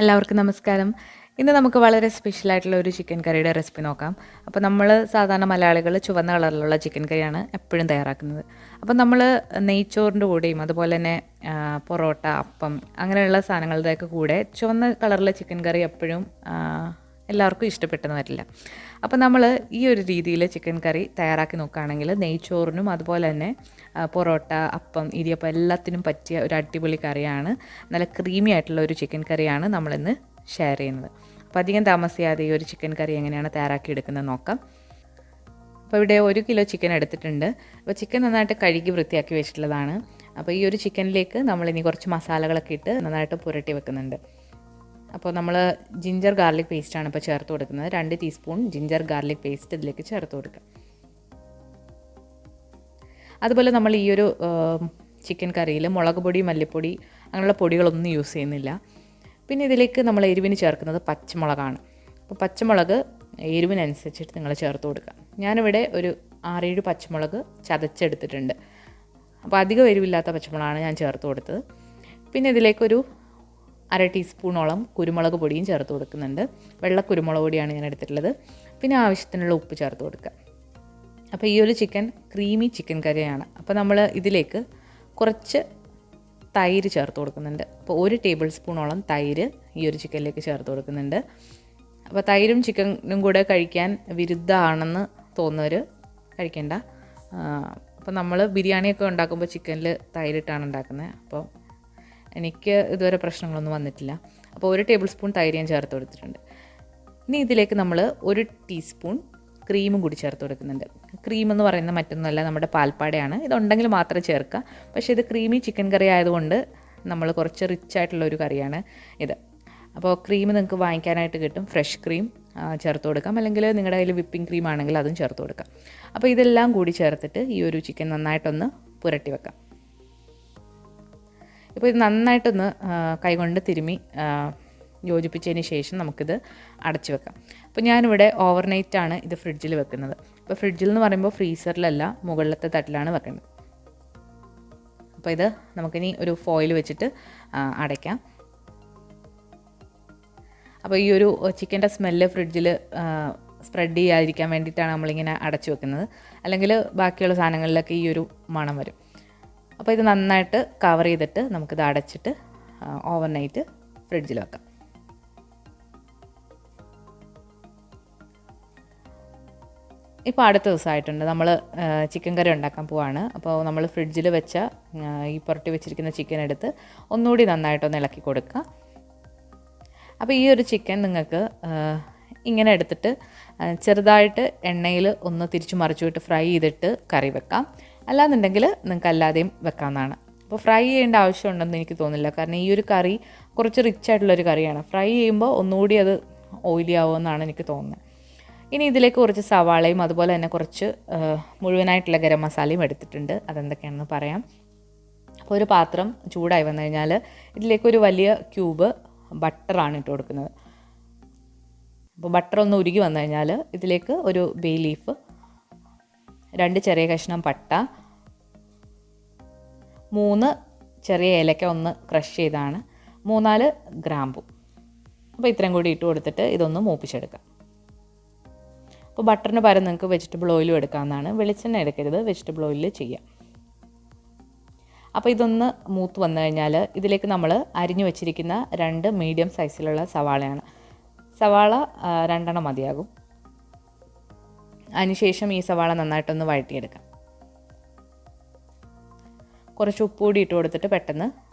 എല്ലാവർക്കും നമസ്കാരം. ഇന്ന് നമുക്ക് വളരെ സ്പെഷ്യൽ ആയിട്ടുള്ള ഒരു ചിക്കൻ കറിയുടെ റെസിപ്പി നോക്കാം. അപ്പോൾ നമ്മൾ സാധാരണ മലയാളികൾ ചുവന്ന കളറിലുള്ള ചിക്കൻ കറിയാണ് എപ്പോഴും തയ്യാറാക്കുന്നത്. അപ്പോൾ നമ്മൾ നെയ്ച്ചോറിൻ്റെ കൂടെയും അതുപോലെ തന്നെ പൊറോട്ട, അപ്പം അങ്ങനെയുള്ള സാധനങ്ങളുടെയൊക്കെ കൂടെ ചുവന്ന കളറിലെ ചിക്കൻ കറി എപ്പോഴും എല്ലാവർക്കും ഇഷ്ടപ്പെട്ടെന്ന് വരില്ല. അപ്പോൾ നമ്മൾ ഈ ഒരു രീതിയിൽ ചിക്കൻ കറി തയ്യാറാക്കി നോക്കുകയാണെങ്കിൽ നെയ്ച്ചോറിനും അതുപോലെ തന്നെ പൊറോട്ട, അപ്പം, ഇടിയപ്പം എല്ലാത്തിനും പറ്റിയ ഒരു അടിപൊളി കറിയാണ്. നല്ല ക്രീമി ആയിട്ടുള്ള ഒരു ചിക്കൻ കറിയാണ് നമ്മളിന്ന് ഷെയർ ചെയ്യുന്നത്. അപ്പോൾ അധികം താമസിയാതെ ഈ ഒരു ചിക്കൻ കറി എങ്ങനെയാണ് തയ്യാറാക്കി എടുക്കുന്നത് നോക്കാം. അപ്പോൾ ഇവിടെ 1 കിലോ ചിക്കൻ എടുത്തിട്ടുണ്ട്. അപ്പോൾ ചിക്കൻ നന്നായിട്ട് കഴുകി വൃത്തിയാക്കി വെച്ചിട്ടുള്ളതാണ്. അപ്പോൾ ഈ ഒരു ചിക്കനിലേക്ക് നമ്മളിനി കുറച്ച് മസാലകളൊക്കെ ഇട്ട് നന്നായിട്ട് പുരട്ടി വെക്കുന്നുണ്ട്. അപ്പോൾ നമ്മൾ ജിഞ്ചർ ഗാർലിക് പേസ്റ്റാണ് ഇപ്പോൾ ചേർത്ത് കൊടുക്കുന്നത്. 2 ടീസ്പൂൺ ജിഞ്ചർ ഗാർലിക് പേസ്റ്റ് ഇതിലേക്ക് ചേർത്ത് കൊടുക്കുക. അതുപോലെ നമ്മൾ ഈ ഒരു ചിക്കൻ കറിയിൽ മുളക് പൊടി, മല്ലിപ്പൊടി അങ്ങനെയുള്ള പൊടികളൊന്നും യൂസ് ചെയ്യുന്നില്ല. പിന്നെ ഇതിലേക്ക് നമ്മൾ എരിവിന് ചേർക്കുന്നത് പച്ചമുളകാണ്. അപ്പോൾ പച്ചമുളക് എരിവിനനുസരിച്ചിട്ട് നിങ്ങൾ ചേർത്ത് കൊടുക്കുക. ഞാനിവിടെ ഒരു 6-7 പച്ചമുളക് ചതച്ചെടുത്തിട്ടുണ്ട്. അപ്പോൾ അധികം എരിവില്ലാത്ത പച്ചമുളകാണ് ഞാൻ ചേർത്ത് കൊടുത്തത്. പിന്നെ ഇതിലേക്കൊരു 1/2 ടീസ്പൂണോളം കുരുമുളക് പൊടിയും ചേർത്ത് കൊടുക്കുന്നുണ്ട്. വെള്ള കുരുമുളക് പൊടിയാണ് ഞാൻ എടുത്തിട്ടുള്ളത്. പിന്നെ ആവശ്യത്തിനുള്ള ഉപ്പ് ചേർത്ത് കൊടുക്കുക. അപ്പോൾ ഈ ഒരു ചിക്കൻ ക്രീമി ചിക്കൻ കറിയാണ്. അപ്പോൾ നമ്മൾ ഇതിലേക്ക് കുറച്ച് തൈര് ചേർത്ത് കൊടുക്കുന്നുണ്ട്. അപ്പോൾ 1 ടേബിൾ സ്പൂണോളം തൈര് ഈ ഒരു ചിക്കനിലേക്ക് ചേർത്ത് കൊടുക്കുന്നുണ്ട്. അപ്പോൾ തൈരും ചിക്കനും കൂടെ കഴിക്കാൻ വിരുദ്ധമാണെന്ന് തോന്നുന്നവർ കഴിക്കേണ്ട. അപ്പോൾ നമ്മൾ ബിരിയാണിയൊക്കെ ഉണ്ടാക്കുമ്പോൾ ചിക്കനിൽ തൈരിട്ടാണ് ഉണ്ടാക്കുന്നത്. അപ്പോൾ എനിക്ക് ഇതുവരെ പ്രശ്നങ്ങളൊന്നും വന്നിട്ടില്ല. അപ്പോൾ 1 ടേബിൾ സ്പൂൺ തൈര് ഞാൻ ചേർത്ത് കൊടുത്തിട്ടുണ്ട്. ഇനി ഇതിലേക്ക് നമ്മൾ 1 ടീസ്പൂൺ ക്രീമും കൂടി ചേർത്ത് കൊടുക്കുന്നുണ്ട്. ക്രീം എന്ന് പറയുന്നത് മറ്റൊന്നുമല്ല, നമ്മുടെ പാൽപ്പാടയാണ്. ഇതുണ്ടെങ്കിൽ മാത്രം ചേർക്കുക. പക്ഷേ ഇത് ക്രീമി ചിക്കൻ കറി ആയതുകൊണ്ട് നമ്മൾ കുറച്ച് റിച്ച് ആയിട്ടുള്ള ഒരു കറിയാണ് ഇത്. അപ്പോൾ ക്രീം നിങ്ങൾക്ക് വാങ്ങിക്കാനായിട്ട് കിട്ടും. ഫ്രഷ് ക്രീം ചേർത്ത് കൊടുക്കാം, അല്ലെങ്കിൽ നിങ്ങളുടെ കയ്യിൽ വിപ്പിംഗ് ക്രീം ആണെങ്കിൽ അതും ചേർത്ത് കൊടുക്കാം. അപ്പോൾ ഇതെല്ലാം കൂടി ചേർത്തിട്ട് ഈ ഒരു ചിക്കൻ നന്നായിട്ടൊന്ന് പുരട്ടി വെക്കാം. ഇപ്പോൾ ഇത് നന്നായിട്ടൊന്ന് കൈകൊണ്ട് തിരുമ്മി യോജിപ്പിച്ചതിന് ശേഷം നമുക്കിത് അടച്ചു വെക്കാം. അപ്പോൾ ഞാനിവിടെ ഓവർനൈറ്റാണ് ഇത് ഫ്രിഡ്ജിൽ വെക്കുന്നത്. അപ്പോൾ ഫ്രിഡ്ജിൽ എന്ന് പറയുമ്പോൾ ഫ്രീസറിലല്ല, മുകളിലത്തെ തട്ടിലാണ് വെക്കുന്നത്. അപ്പോൾ ഇത് നമുക്കിനി ഒരു ഫോയിൽ വെച്ചിട്ട് അടയ്ക്കാം. അപ്പോൾ ഈ ഒരു ചിക്കൻ്റെ സ്മെല്ല് ഫ്രിഡ്ജിൽ സ്പ്രെഡ് ചെയ്യാതിരിക്കാൻ വേണ്ടിയിട്ടാണ് നമ്മളിങ്ങനെ അടച്ചു വെക്കുന്നത്. അല്ലെങ്കിൽ ബാക്കിയുള്ള സാധനങ്ങളിലൊക്കെ ഈ ഒരു മണം വരും. അപ്പോൾ ഇത് നന്നായിട്ട് കവർ ചെയ്തിട്ട് നമുക്കിത് അടച്ചിട്ട് ഓവർനൈറ്റ് ഫ്രിഡ്ജിൽ വെക്കാം. ഇപ്പോൾ അടുത്ത ദിവസമായിട്ടുണ്ട്, നമ്മൾ ചിക്കൻ കറി ഉണ്ടാക്കാൻ പോവാണ്. അപ്പോൾ നമ്മൾ ഫ്രിഡ്ജിൽ വെച്ച ഈ പുരട്ടി വെച്ചിരിക്കുന്ന ചിക്കൻ എടുത്ത് ഒന്നുകൂടി നന്നായിട്ടൊന്ന് ഇളക്കി കൊടുക്കുക. അപ്പോൾ ഈ ഒരു ചിക്കൻ നിങ്ങൾക്ക് ഇങ്ങനെ എടുത്തിട്ട് ചെറുതായിട്ട് എണ്ണയിൽ ഒന്ന് തിരിച്ചു മറിച്ചുവിട്ട് ഫ്രൈ ചെയ്തിട്ട് കറി വെക്കാം. അല്ലാന്നുണ്ടെങ്കിൽ നിങ്ങൾക്ക് അല്ലാതെയും വെക്കാവുന്നതാണ്. അപ്പോൾ ഫ്രൈ ചെയ്യേണ്ട ആവശ്യമുണ്ടെന്ന് എനിക്ക് തോന്നുന്നില്ല, കാരണം ഈ ഒരു കറി കുറച്ച് റിച്ച് ആയിട്ടുള്ളൊരു കറിയാണ്. ഫ്രൈ ചെയ്യുമ്പോൾ ഒന്നുകൂടി അത് ഓയിലി ആവുമെന്നാണ് എനിക്ക് തോന്നുന്നത്. ഇനി ഇതിലേക്ക് കുറച്ച് സവാളയും അതുപോലെ തന്നെ കുറച്ച് മുഴുവനായിട്ടുള്ള ഗരം മസാലയും എടുത്തിട്ടുണ്ട്. അതെന്തൊക്കെയാണെന്ന് പറയാം. അപ്പോൾ ഒരു പാത്രം ചൂടായി വന്നു കഴിഞ്ഞാൽ ഇതിലേക്കൊരു വലിയ ക്യൂബ് ബട്ടറാണ് ഇട്ട് കൊടുക്കുന്നത്. അപ്പോൾ ബട്ടർ ഒന്ന് ഉരുകി വന്നു കഴിഞ്ഞാൽ ഇതിലേക്ക് ഒരു ബേ ലീഫ്, 2 ചെറിയ കഷ്ണം പട്ട, 3 ചെറിയ ഏലക്ക ഒന്ന് ക്രഷ് ചെയ്താണ്, 3-4 ഗ്രാമ്പു. അപ്പോൾ ഇത്രയും കൂടി ഇട്ട് കൊടുത്തിട്ട് ഇതൊന്ന് മൂപ്പിച്ചെടുക്കാം. അപ്പോൾ ബട്ടറിന് പകരം നിങ്ങൾക്ക് വെജിറ്റബിൾ ഓയിലും എടുക്കാവുന്നതാണ്. വെളിച്ചെണ്ണ എടുക്കരുത്, വെജിറ്റബിൾ ഓയിലിൽ ചെയ്യാം. അപ്പോൾ ഇതൊന്ന് മൂത്ത് വന്നു കഴിഞ്ഞാൽ ഇതിലേക്ക് നമ്മൾ അരിഞ്ഞു വെച്ചിരിക്കുന്ന 2 മീഡിയം സൈസിലുള്ള സവാളയാണ്. സവാള 2 എണ്ണം മതിയാകും. അതിനുശേഷം ഈ സവാള നന്നായിട്ടൊന്ന് വഴറ്റിയെടുക്കാം. കുറച്ച് ഉപ്പ് കൂടി ഇട്ട് കൊടുത്തിട്ട് പെട്ടെന്ന്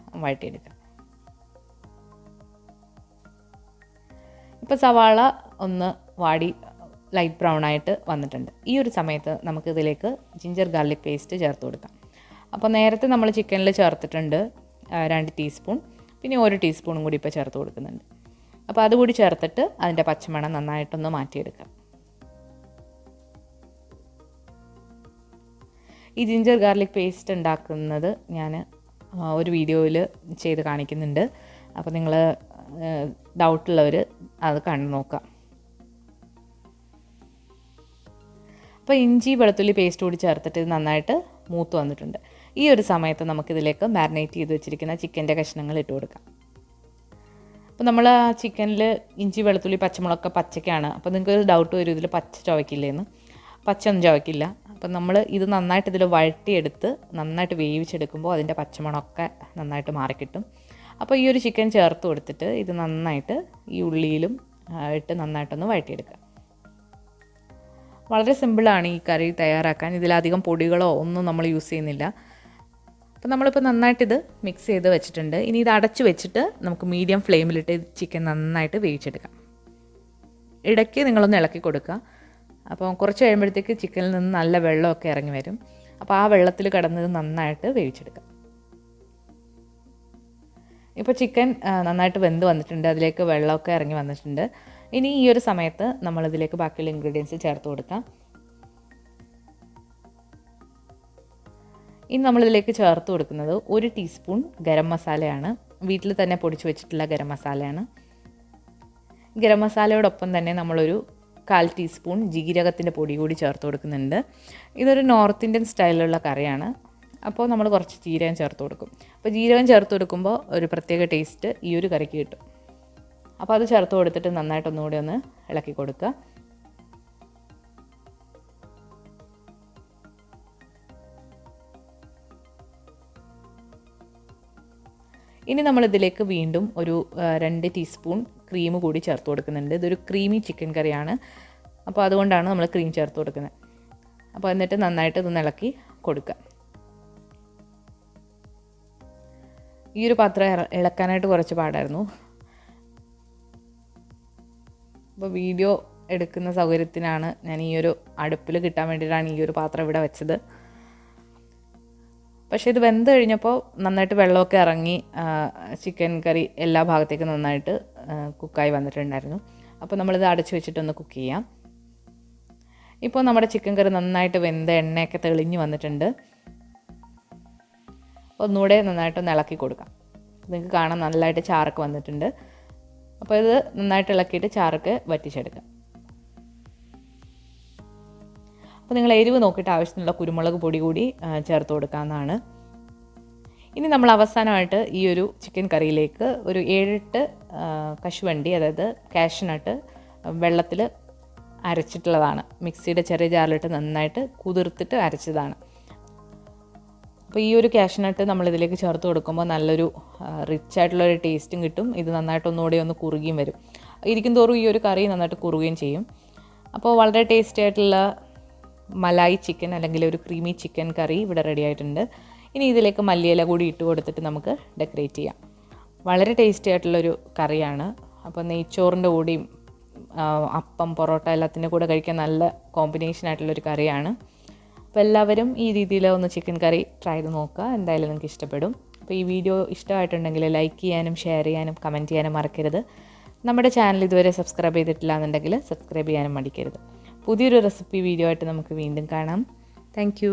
വഴറ്റിയെടുക്കാം. ഇപ്പോൾ സവാള ഒന്ന് വാടി ലൈറ്റ് ബ്രൗൺ ആയിട്ട് വന്നിട്ടുണ്ട്. ഈ ഒരു സമയത്ത് നമുക്കിതിലേക്ക് ജിഞ്ചർ ഗാർലിക് പേസ്റ്റ് ചേർത്ത് കൊടുക്കാം. അപ്പോൾ നേരത്തെ നമ്മൾ ചിക്കനിൽ ചേർത്തിട്ടുണ്ട് 2 ടീസ്പൂൺ, പിന്നെ 1 ടീസ്പൂണും കൂടി ഇപ്പോൾ ചേർത്ത് കൊടുക്കുന്നുണ്ട്. അപ്പോൾ അതുകൂടി ചേർത്തിട്ട് അതിൻ്റെ പച്ചമണം നന്നായിട്ടൊന്ന് മാറ്റിയെടുക്കാം. ഈ ജിഞ്ചർ ഗാർലിക് പേസ്റ്റ് ഉണ്ടാക്കുന്നത് ഞാൻ ഒരു വീഡിയോയിൽ ചെയ്ത് കാണിക്കുന്നുണ്ട്. അപ്പോൾ നിങ്ങൾ ഡൗട്ടുള്ളവർ അത് കണ്ടു നോക്കാം. അപ്പോൾ ഇഞ്ചി വെളുത്തുള്ളി പേസ്റ്റ് കൂടി ചേർത്തിട്ട് ഇത് നന്നായിട്ട് മൂത്ത് വന്നിട്ടുണ്ട്. ഈ ഒരു സമയത്ത് നമുക്കിതിലേക്ക് മാരിനേറ്റ് ചെയ്ത് വെച്ചിരിക്കുന്ന ചിക്കൻ്റെ കഷ്ണങ്ങൾ ഇട്ട് കൊടുക്കാം. അപ്പോൾ നമ്മൾ ആ ചിക്കനിൽ ഇഞ്ചി വെളുത്തുള്ളി പച്ചമുളകൊക്കെ പച്ചക്കാണ്. അപ്പോൾ നിങ്ങൾക്ക് ഡൗട്ട് വരും ഇതിൽ പച്ച ചുവയ്ക്കില്ലേന്ന്. പച്ച ഒന്നും ചുവയ്ക്കില്ല. അപ്പം നമ്മൾ ഇത് നന്നായിട്ട് ഇതിൽ വഴട്ടിയെടുത്ത് നന്നായിട്ട് വേവിച്ചെടുക്കുമ്പോൾ അതിൻ്റെ പച്ചമണമൊക്കെ നന്നായിട്ട് മാറിക്കിട്ടും. അപ്പോൾ ഈ ഒരു ചിക്കൻ ചേർത്ത് കൊടുത്തിട്ട് ഇത് നന്നായിട്ട് ഈ ഉള്ളിയിലും ഇട്ട് നന്നായിട്ടൊന്ന് വഴട്ടിയെടുക്കുക. വളരെ സിമ്പിളാണ് ഈ കറി തയ്യാറാക്കാൻ. ഇതിലധികം പൊടികളോ ഒന്നും നമ്മൾ യൂസ് ചെയ്യുന്നില്ല. അപ്പോൾ നമ്മളിപ്പോൾ നന്നായിട്ടിത് മിക്സ് ചെയ്ത് വെച്ചിട്ടുണ്ട്. ഇനി ഇത് അടച്ച് വെച്ചിട്ട് നമുക്ക് മീഡിയം ഫ്ലെയിമിലിട്ട് ചിക്കൻ നന്നായിട്ട് വേവിച്ചെടുക്കാം. ഇടയ്ക്ക് നിങ്ങളൊന്ന് ഇളക്കി കൊടുക്കുക. അപ്പോൾ കുറച്ച് കഴിയുമ്പോഴത്തേക്ക് ചിക്കനിൽ നിന്ന് നല്ല വെള്ളമൊക്കെ ഇറങ്ങി വരും. അപ്പോൾ ആ വെള്ളത്തിൽ കിടന്നത് നന്നായിട്ട് വേവിച്ചെടുക്കാം. ഇപ്പോൾ ചിക്കൻ നന്നായിട്ട് വെന്ത് വന്നിട്ടുണ്ട്. അതിലേക്ക് വെള്ളമൊക്കെ ഇറങ്ങി വന്നിട്ടുണ്ട്. ഇനി ഈ ഒരു സമയത്ത് നമ്മളിതിലേക്ക് ബാക്കിയുള്ള ഇൻഗ്രീഡിയൻസ് ചേർത്ത് കൊടുക്കാം. ഇനി നമ്മളിതിലേക്ക് ചേർത്ത് കൊടുക്കുന്നത് 1 ടീസ്പൂൺ ഗരം മസാലയാണ്. വീട്ടിൽ തന്നെ പൊടിച്ച് വെച്ചിട്ടുള്ള ഗരം മസാലയാണ്. ഗരം മസാലയോടൊപ്പം തന്നെ നമ്മളൊരു 1/4 ടീസ്പൂൺ ജീരകത്തിൻ്റെ പൊടി കൂടി ചേർത്ത് കൊടുക്കുന്നുണ്ട്. ഇതൊരു നോർത്ത് ഇന്ത്യൻ സ്റ്റൈലിലുള്ള കറിയാണ്. അപ്പോൾ നമ്മൾ കുറച്ച് ജീരകം ചേർത്ത് കൊടുക്കും. അപ്പോൾ ജീരകം ചേർത്ത് കൊടുക്കുമ്പോൾ ഒരു പ്രത്യേക ടേസ്റ്റ് ഈ ഒരു കറിക്ക് കിട്ടും. അപ്പോൾ അത് ചേർത്ത് കൊടുത്തിട്ട് നന്നായിട്ടൊന്നുകൂടി ഒന്ന് ഇളക്കി കൊടുക്കുക. ഇനി നമ്മളിതിലേക്ക് വീണ്ടും ഒരു 2 ടീസ്പൂൺ ക്രീം കൂടി ചേർത്ത് കൊടുക്കുന്നുണ്ട്. ഇതൊരു ക്രീമി ചിക്കൻ കറിയാണ്. അപ്പോൾ അതുകൊണ്ടാണ് നമ്മൾ ക്രീം ചേർത്ത് കൊടുക്കുന്നത്. അപ്പോൾ എന്നിട്ട് നന്നായിട്ട് ഇതൊന്ന് ഇളക്കി കൊടുക്കുക. ഈ ഒരു പാത്രം ഇളക്കാനായിട്ട് കുറച്ച് പാടായിരുന്നു. അപ്പോൾ വീഡിയോ എടുക്കുന്ന സൗകര്യത്തിനാണ് ഞാൻ ഈ ഒരു അടുപ്പിൽ കിട്ടാൻ വേണ്ടിയിട്ടാണ് ഈ ഒരു പാത്രം ഇവിടെ വെച്ചത്. പക്ഷേ ഇത് വെന്ത് കഴിഞ്ഞപ്പോൾ നന്നായിട്ട് വെള്ളമൊക്കെ ഇറങ്ങി ചിക്കൻ കറി എല്ലാ ഭാഗത്തേക്കും നന്നായിട്ട് കുക്കായി വന്നിട്ടുണ്ടായിരുന്നു. അപ്പോൾ നമ്മളിത് അടച്ച് വെച്ചിട്ടൊന്ന് കുക്ക് ചെയ്യാം. ഇപ്പോൾ നമ്മുടെ ചിക്കൻ കറി നന്നായിട്ട് വെന്ത എണ്ണയൊക്കെ തെളിഞ്ഞ് വന്നിട്ടുണ്ട്. ഒന്നുകൂടെ നന്നായിട്ടൊന്ന് ഇളക്കി കൊടുക്കാം. നിങ്ങൾക്ക് കാണാൻ നല്ലതായിട്ട് ചാറൊക്കെ വന്നിട്ടുണ്ട്. അപ്പോൾ ഇത് നന്നായിട്ട് ഇളക്കിയിട്ട് ചാറൊക്കെ വറ്റിച്ചെടുക്കാം. അപ്പോൾ നിങ്ങൾ എരിവ് നോക്കിയിട്ട് ആവശ്യത്തിനുള്ള കുരുമുളക് പൊടി കൂടി ചേർത്ത് കൊടുക്കാവുന്നതാണ്. ഇനി നമ്മൾ അവസാനമായിട്ട് ഈ ഒരു ചിക്കൻ കറിയിലേക്ക് ഒരു 7-8 കശുവണ്ടി, അതായത് കാഷ്യൂനട്ട് വെള്ളത്തിൽ അരച്ചിട്ടുള്ളതാണ്. മിക്സിയുടെ ചെറിയ ജാറിലിട്ട് നന്നായിട്ട് കുതിർത്തിട്ട് അരച്ചതാണ്. അപ്പോൾ ഈ ഒരു കാഷ്യൂനട്ട് നമ്മളിതിലേക്ക് ചേർത്ത് കൊടുക്കുമ്പോൾ നല്ലൊരു റിച്ച് ആയിട്ടുള്ളൊരു ടേസ്റ്റും കിട്ടും. ഇത് നന്നായിട്ട് ഒന്നുകൂടി ഒന്ന് കുറുകിയും വരും. ഇരിക്കും തോറും ഈ ഒരു കറി നന്നായിട്ട് കുറുകയും ചെയ്യും. അപ്പോൾ വളരെ ടേസ്റ്റി ആയിട്ടുള്ള മലായി ചിക്കൻ അല്ലെങ്കിൽ ഒരു ക്രീമി ചിക്കൻ കറി ഇവിടെ റെഡി ആയിട്ടുണ്ട്. ഇനി ഇതിലേക്ക് മല്ലിയില കൂടി ഇട്ട് കൊടുത്തിട്ട് നമുക്ക് ഡെക്കറേറ്റ് ചെയ്യാം. വളരെ ടേസ്റ്റി ആയിട്ടുള്ളൊരു കറിയാണ്. അപ്പോൾ നെയ്ച്ചോറിൻ്റെ കൂടിയും അപ്പം, പൊറോട്ട എല്ലാത്തിൻ്റെ കൂടെ കഴിക്കാൻ നല്ല കോമ്പിനേഷൻ ആയിട്ടുള്ളൊരു കറിയാണ്. അപ്പോൾ എല്ലാവരും ഈ രീതിയിൽ ഒന്ന് ചിക്കൻ കറി ട്രൈ ചെയ്ത് നോക്കുക. എന്തായാലും നിങ്ങൾക്ക് ഇഷ്ടപ്പെടും. അപ്പോൾ ഈ വീഡിയോ ഇഷ്ടമായിട്ടുണ്ടെങ്കിൽ ലൈക്ക് ചെയ്യാനും ഷെയർ ചെയ്യാനും കമൻറ്റ് ചെയ്യാനും മറക്കരുത്. നമ്മുടെ ചാനൽ ഇതുവരെ സബ്സ്ക്രൈബ് ചെയ്തിട്ടില്ല എന്നുണ്ടെങ്കിൽ സബ്സ്ക്രൈബ് ചെയ്യാനും മടിക്കരുത്. പുതിയൊരു റെസിപ്പി വീഡിയോ ആയിട്ട് നമുക്ക് വീണ്ടും കാണാം. താങ്ക്